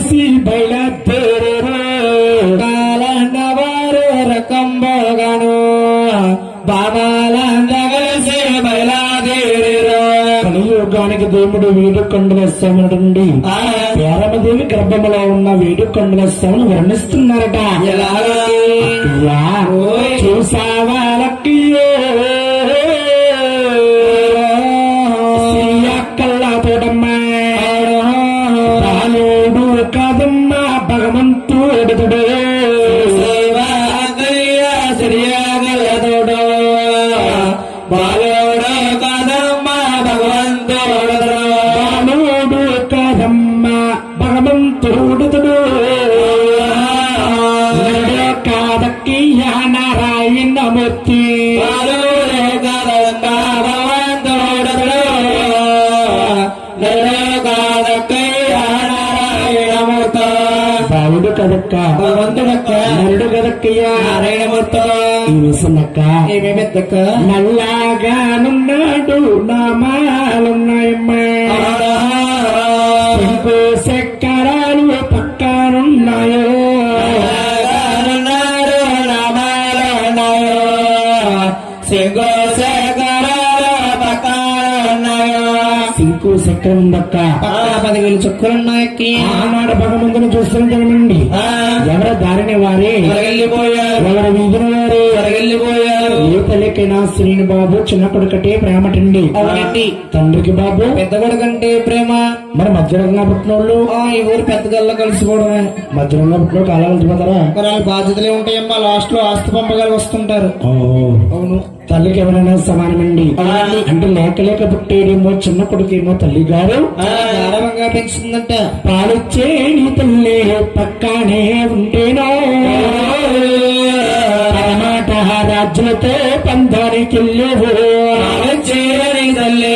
కలిసి బయలుదేరారు కాలన్నవారు రకంబోగాను బాబాలంద కలిసి బయలుదేరారు కలియుగానికి దేవుడు వేడుకొండల స్వామి పేరమదేవి గర్భములో ఉన్న వేడుకొండల స్వామిని వర్ణిస్తున్నారట చూసావా లక్కయ్యో కల్లాతోడమ్మా బాలుడు కాదమ్మా భగవంతుడు సరియాగలదోడు బాలుడు కాదమ్మా భగవంతుడు బాలుడు కాదమ్మా భగవంతుడు కాదక్కయ్య నారాయణమూర్తి బావుడు కదక్క భగవంతుడక్క నరుడు కదక్కయ్య నారాయణమూర్త ఈ విసనక్క ఏమేమెత్తక్క నల్లాగానున్నాడు నామాలున్నాయమ్మా చక్రాలు పక్కనున్నాయో సింకు చక్రం ఉందక్క 10,000 చక్రాలున్నాయకి ఆనాడు భగవంతుని చూస్తుంటామండి ఎవరి దారిని వారే ఎవరి వీధిని వారే ఎవరెళ్ళిపోయారు ఏ తల్లికైనా శ్రీని బాబు చిన్న కొడుకటే ప్రేమటండి అవునండి తండ్రికి బాబు పెద్ద కొడుకంటే ప్రేమ మరి మధ్యరంగా పుట్టినోళ్ళు ఈ ఊరు పెద్దగల్లా కలిసిపోవడమే మధ్యరంగా పుట్టిన కాలాలు పోతారా వాళ్ళ బాధ్యతలే ఉంటాయమ్మా లాస్ట్ లో ఆస్తి పంపగాలు వస్తుంటారు అవును తల్లికి ఎవరైనా సమానమండి అంటే లేక లేక పుట్టేదేమో చిన్న కొడుకేమో తల్లి గారు గారవంగా పెంచుతుందంట పాలిచ్చే నీ తల్లి పక్కనే ఉంటేనో మాట రాజ్యులతో పందానికి వెళ్ళేవు తల్లి